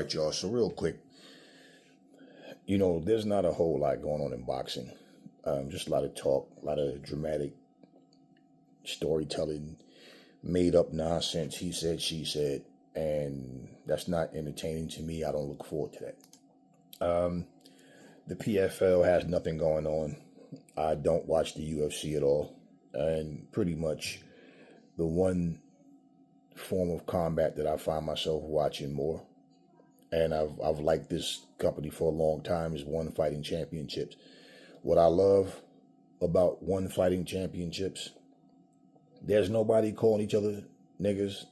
right, y'all. So real quick, there's not a whole lot going on in boxing. Just a lot of talk, a lot of dramatic storytelling, made up nonsense. He said, she said, and that's not entertaining to me. I don't look forward to that. The PFL has nothing going on. I don't watch the UFC at all, and pretty much the one form of combat that I find myself watching more, and I've liked this company for a long time, is One Fighting Championships. What I love about One Fighting Championships, there's nobody calling each other niggas,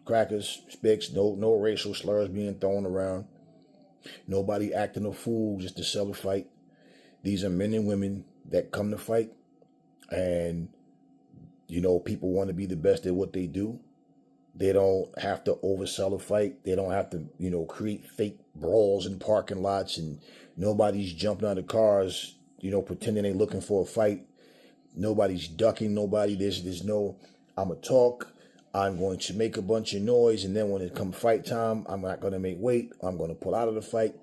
crackers, spicks, no racial slurs being thrown around. Nobody acting a fool just to sell a fight. These are men and women that come to fight, and people want to be the best at what they do. They don't have to oversell a fight. They don't have to, create fake brawls in parking lots, and nobody's jumping out of cars, pretending they're looking for a fight. Nobody's ducking nobody. There's no, I'm going to talk, I'm going to make a bunch of noise, and then when it comes fight time, I'm not going to make weight. I'm going to pull out of the fight.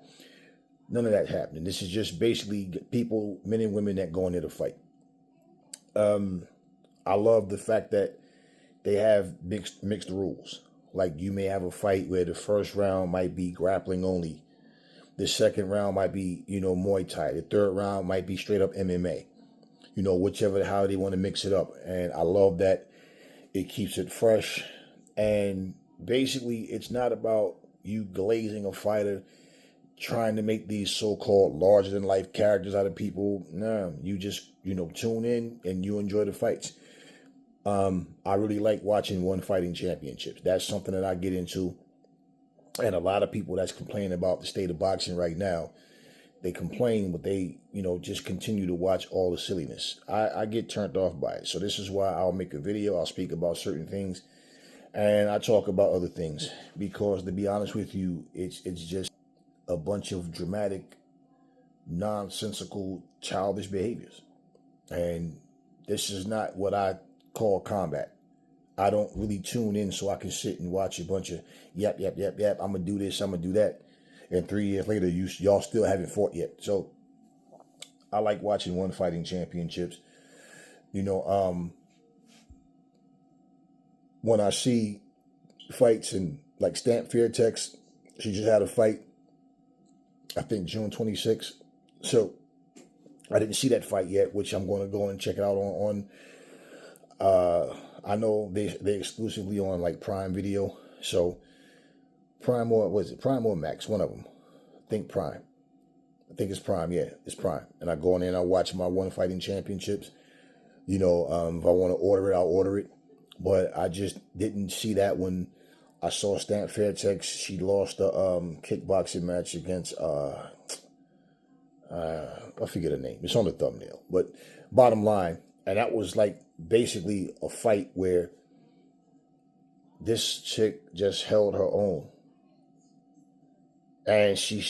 None of that happening. This is just basically people, men and women that go in there to fight. I love the fact that they have mixed rules. Like, you may have a fight where the first round might be grappling only. The second round might be, Muay Thai. The third round might be straight up MMA. Whichever, how they want to mix it up. And I love that it keeps it fresh. And basically, it's not about you glazing a fighter, trying to make these so-called larger-than-life characters out of people. No, you just, tune in and you enjoy the fights. I really like watching One Fighting Championships. That's something that I get into. And a lot of people that's complaining about the state of boxing right now, they complain, but they, just continue to watch all the silliness. I get turned off by it. So this is why I'll make a video. I'll speak about certain things, and I talk about other things, because to be honest with you, it's just a bunch of dramatic, nonsensical, childish behaviors. And this is not what I call combat. I don't really tune in so I can sit and watch a bunch of yap. I'm gonna do this, I'm gonna do that, and 3 years later, y'all still haven't fought yet. So I like watching One Fighting Championships. When I see fights, and like Stamp Fairtex, she just had a fight, I think June 26th. So I didn't see that fight yet, which I'm going to go and check it out on I know they're exclusively on like Prime Video. So Prime, or was it Prime or Max? One of them. I think Prime. I think it's Prime. Yeah, it's Prime. And I go in there and I watch my One Fighting Championships. If I want to order it, I'll order it. But I just didn't see that when I saw Stamp Fairtex. She lost the kickboxing match against I forget her name. It's on the thumbnail. But bottom line, and that was like basically a fight where this chick just held her own. And she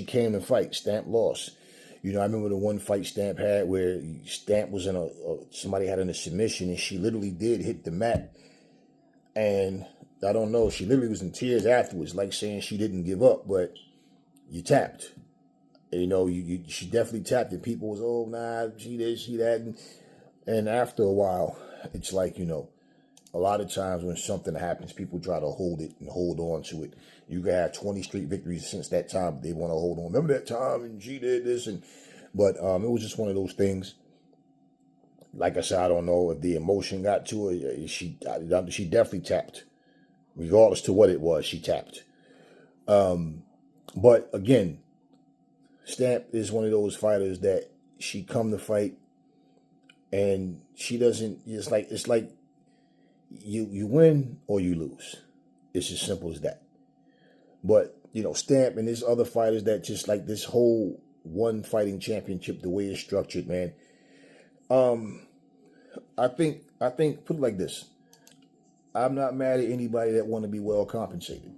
came to fight. Stamp lost. I remember the one fight Stamp had where Stamp was in somebody had in a submission, and she literally did hit the mat. And I don't know, she literally was in tears afterwards, like saying she didn't give up, but you tapped. She definitely tapped, and people was, oh, nah, she this, she that. And after a while, it's like, a lot of times when something happens, people try to hold it and hold on to it. You can have 20 straight victories since that time, but they want to hold on. Remember that time and she did this, but it was just one of those things. Like I said, I don't know if the emotion got to her. She definitely tapped, regardless to what it was. She tapped. But again, Stamp is one of those fighters that she come to fight, and she doesn't. It's like you win or you lose. It's as simple as that. But Stamp and there's other fighters that just like this whole One Fighting Championship, the way it's structured, man. I think put it like this. I'm not mad at anybody that want to be well compensated,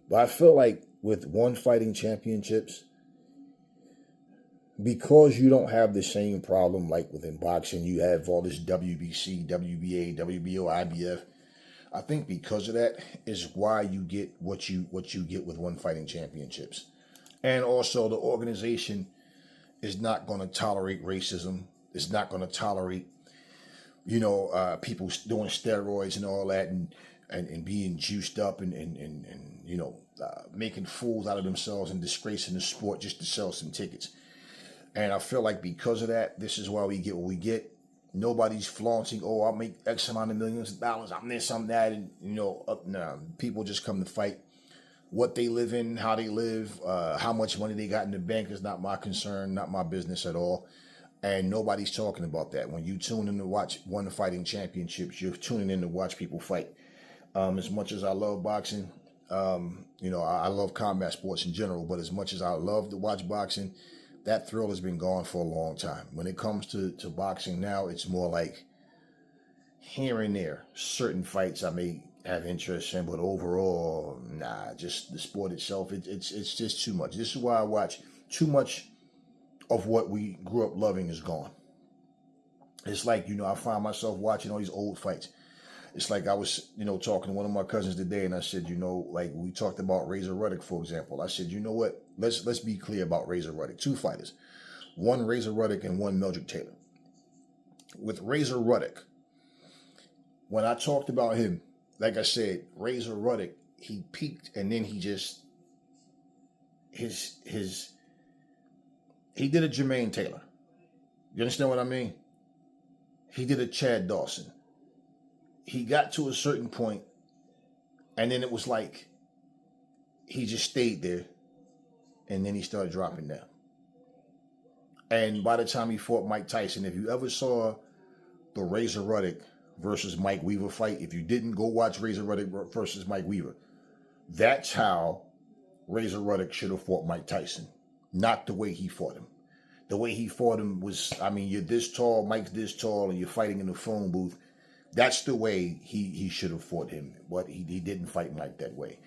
but I feel like with One Fighting Championships, because you don't have the same problem like within boxing, you have all this WBC, WBA, WBO, IBF. I think because of that is why you get what you get with One Fighting Championships. And also the organization is not going to tolerate racism. It's not going to tolerate, people doing steroids and all that, and being juiced up and making fools out of themselves and disgracing the sport just to sell some tickets. And I feel like because of that, this is why we get what we get. Nobody's flaunting, oh, I'll make X amount of millions of dollars, I'm this, I'm that, and people just come to fight. What they live in, how they live, how much money they got in the bank is not my concern, not my business at all. And nobody's talking about that. When you tune in to watch One Fighting Championships, you're tuning in to watch people fight. As much as I love boxing, I love combat sports in general, but as much as I love to watch boxing, that thrill has been gone for a long time. When it comes to boxing now, it's more like here and there. Certain fights I may have interest in, but overall, nah, just the sport itself, it's just too much. This is why I watch too much of what we grew up loving is gone. It's like, I find myself watching all these old fights. It's like I was, talking to one of my cousins today, and I said, like we talked about Razor Ruddock, for example. I said, you know what? Let's be clear about Razor Ruddock. Two fighters, one Razor Ruddock and one Mildred Taylor. With Razor Ruddock, when I talked about him, like I said, Razor Ruddock, he peaked, and then he just he did a Jermaine Taylor. You understand what I mean? He did a Chad Dawson. He got to a certain point, and then it was like he just stayed there, and then he started dropping down. And by the time he fought Mike Tyson, if you ever saw the Razor Ruddock versus Mike Weaver fight, if you didn't, go watch Razor Ruddock versus Mike Weaver. That's how Razor Ruddock should have fought Mike Tyson, not the way he fought him. The way he fought him was, you're this tall, Mike's this tall, and you're fighting in the phone booth. That's the way he should have fought him, but he didn't fight Mike that way.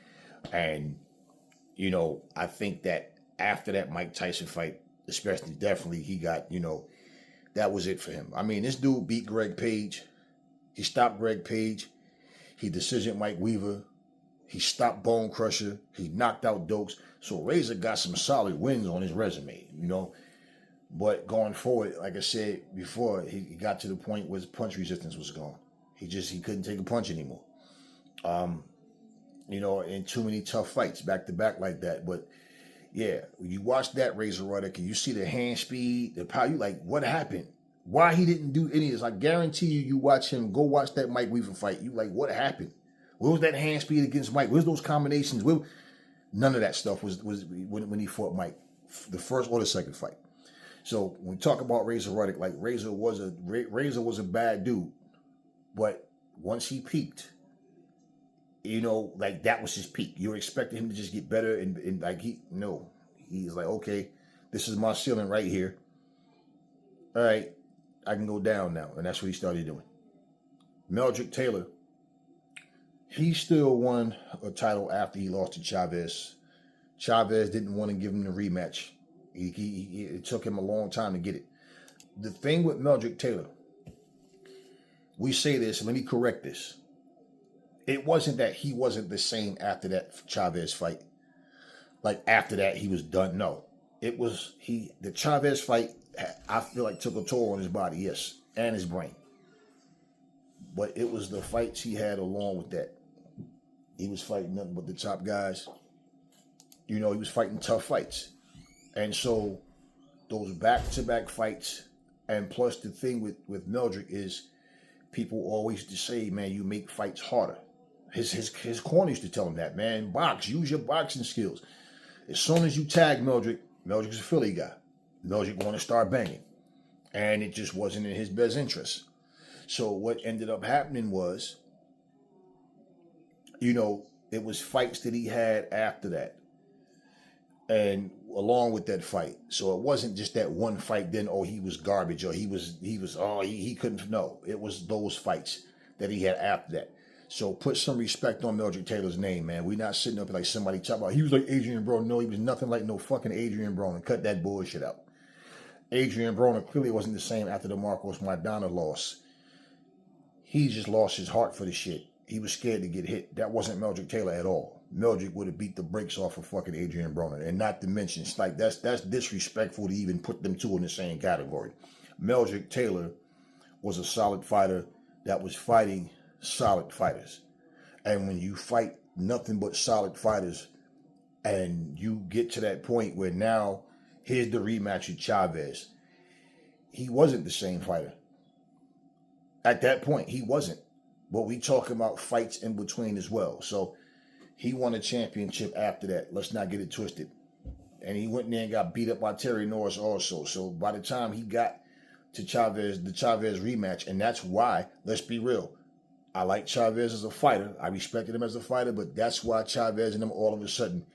And, I think that after that Mike Tyson fight, especially, definitely, he got, that was it for him. This dude beat Greg Page. He stopped Greg Page. He decisioned Mike Weaver. He stopped Bone Crusher. He knocked out Dokes. So Razor got some solid wins on his resume, But going forward, like I said before, he got to the point where his punch resistance was gone. He couldn't take a punch anymore. In too many tough fights back to back like that. But yeah, when you watch that Razor Ruddock and you see the hand speed, the power, you like, what happened? Why he didn't do any of this? I guarantee you watch him, go watch that Mike Weaver fight. You like, what happened? Where was that hand speed against Mike? Where's those combinations? None of that stuff was when he fought Mike, the first or the second fight. So when we talk about Razor Ruddock, like Razor was a bad dude, but once he peaked, like that was his peak. You were expecting him to just get better, and like he's like, okay, this is my ceiling right here. All right, I can go down now, and that's what he started doing. Mildred Taylor, he still won a title after he lost to Chavez. Chavez didn't want to give him the rematch. It took him a long time to get it. The thing with Mildred Taylor, we say this, let me correct this. It wasn't that he wasn't the same after that Chavez fight. Like after that, he was done. No, it was the Chavez fight, I feel like took a toll on his body, yes, and his brain. But it was the fights he had along with that. He was fighting nothing but the top guys. He was fighting tough fights. And so those back-to-back fights, and plus the thing with Mildred is people always used to say, man, you make fights harder. His corner used to tell him that, man, box, use your boxing skills. As soon as you tag Mildred's a Philly guy. Mildred want to start banging. And it just wasn't in his best interest. So what ended up happening was, it was fights that he had after that. And along with that fight. So it wasn't just that one fight, then, he was garbage, or he couldn't, no. It was those fights that he had after that. So put some respect on Mildred Taylor's name, man. We're not sitting up like somebody talking about, he was like Adrian Broner. No, he was nothing like no fucking Adrian Broner. Cut that bullshit out. Adrian Broner clearly wasn't the same after the Marcos Maidana loss. He just lost his heart for the shit. he was scared to get hit. That wasn't Meldrick Taylor at all. Meldrick would have beat the brakes off of fucking Adrian Broner. And not to mention, it's like that's disrespectful to even put them two in the same category. Meldrick Taylor was a solid fighter that was fighting solid fighters. And when you fight nothing but solid fighters and you get to that point where now here's the rematch with Chavez, he wasn't the same fighter. At that point, he wasn't. But we talking about fights in between as well. So he won a championship after that. Let's not get it twisted. And he went in there and got beat up by Terry Norris also. So by the time he got to Chavez, the Chavez rematch, and that's why, let's be real, I like Chavez as a fighter. I respected him as a fighter, but that's why Chavez and him all of a sudden,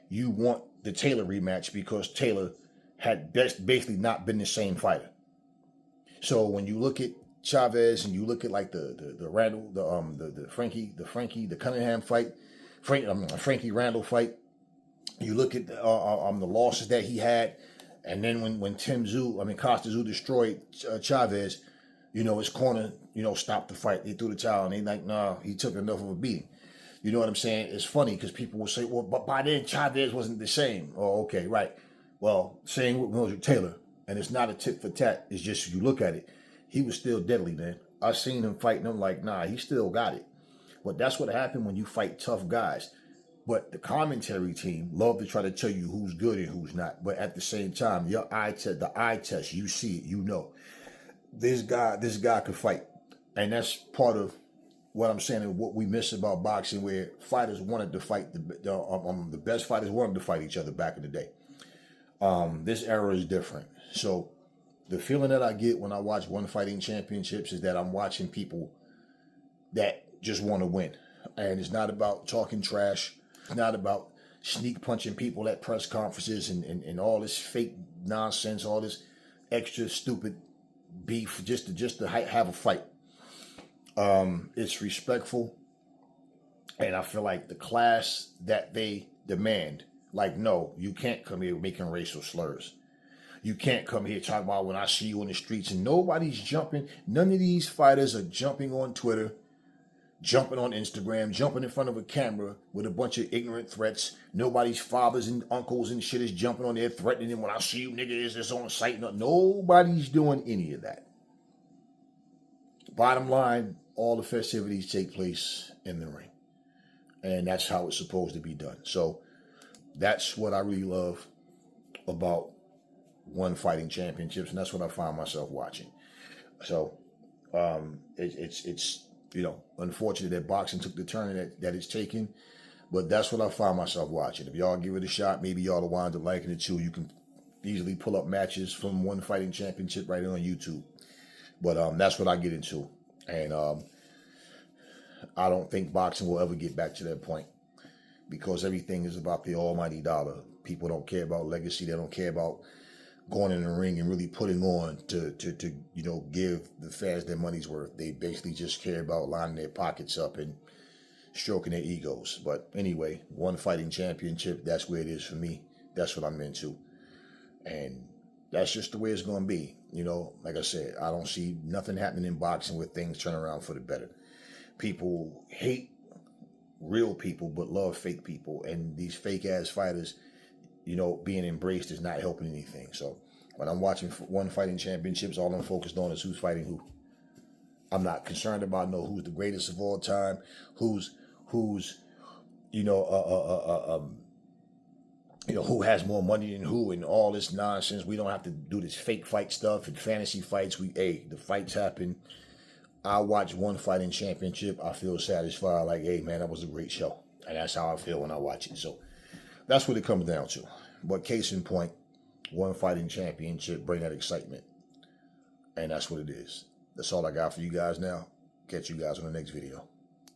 you want the Taylor rematch because Taylor had basically not been the same fighter. So when you look at Chavez and you look at like the Randall, the Frankie, the Cunningham fight, Frankie Randall fight, you look at the losses that he had, and then when Costa Tszyu destroyed Chavez, his corner, stopped the fight. They threw the towel and they like, nah, he took enough of a beating. You know what I'm saying? It's funny because people will say, well, but by then Chavez wasn't the same. Oh, okay, right. Well, same with Meldrick Taylor, and it's not a tit for tat. It's just you look at it. He was still deadly, man. I seen him fight, and I'm like, nah, he still got it. But that's what happened when you fight tough guys. But the commentary team love to try to tell you who's good and who's not. But at the same time, the eye test, you see it, you know. This guy could fight. And that's part of what I'm saying and what we miss about boxing, where fighters wanted to fight, the best fighters wanted to fight each other back in the day. This era is different. So the feeling that I get when I watch One Fighting Championships is that I'm watching people that just want to win. And it's not about talking trash. It's not about sneak punching people at press conferences and all this fake nonsense, all this extra stupid beef just to have a fight. It's respectful. And I feel like the class that they demand, like, no, you can't come here making racial slurs. You can't come here talking about when I see you in the streets, and nobody's jumping. None of these fighters are jumping on Twitter, jumping on Instagram, jumping in front of a camera with a bunch of ignorant threats. Nobody's fathers and uncles and shit is jumping on there threatening them. When I see you, nigga, is this on site? No, nobody's doing any of that. Bottom line, all the festivities take place in the ring. And that's how it's supposed to be done. So that's what I really love about One Fighting Championships, and that's what I find myself watching. So it's unfortunate that boxing took the turn that it's taken, but that's what I find myself watching. If y'all give it a shot, maybe y'all will wind up liking it too. You can easily pull up matches from One Fighting Championship right on YouTube. But that's what I get into. And I don't think boxing will ever get back to that point, because everything is about the almighty dollar. People don't care about legacy. They don't care about going in the ring and really putting on to give the fans their money's worth. They basically just care about lining their pockets up and stroking their egos. But anyway, One Fighting Championship, that's where it is for me. That's what I'm into. And that's just the way it's going to be. Like I said, I don't see nothing happening in boxing where things turn around for the better. People hate real people but love fake people. And these fake-ass fighters, being embraced is not helping anything. So when I'm watching One Fighting Championships, all I'm focused on is who's fighting who. I'm not concerned about who's the greatest of all time, who has more money than who, and all this nonsense. We don't have to do this fake fight stuff and fantasy fights. The fights happen. I watch One Fighting Championship. I feel satisfied. Like, hey, man, that was a great show. And that's how I feel when I watch it. So that's what it comes down to. But case in point, One Fighting Championship bring that excitement. And that's what it is. That's all I got for you guys now. Catch you guys on the next video.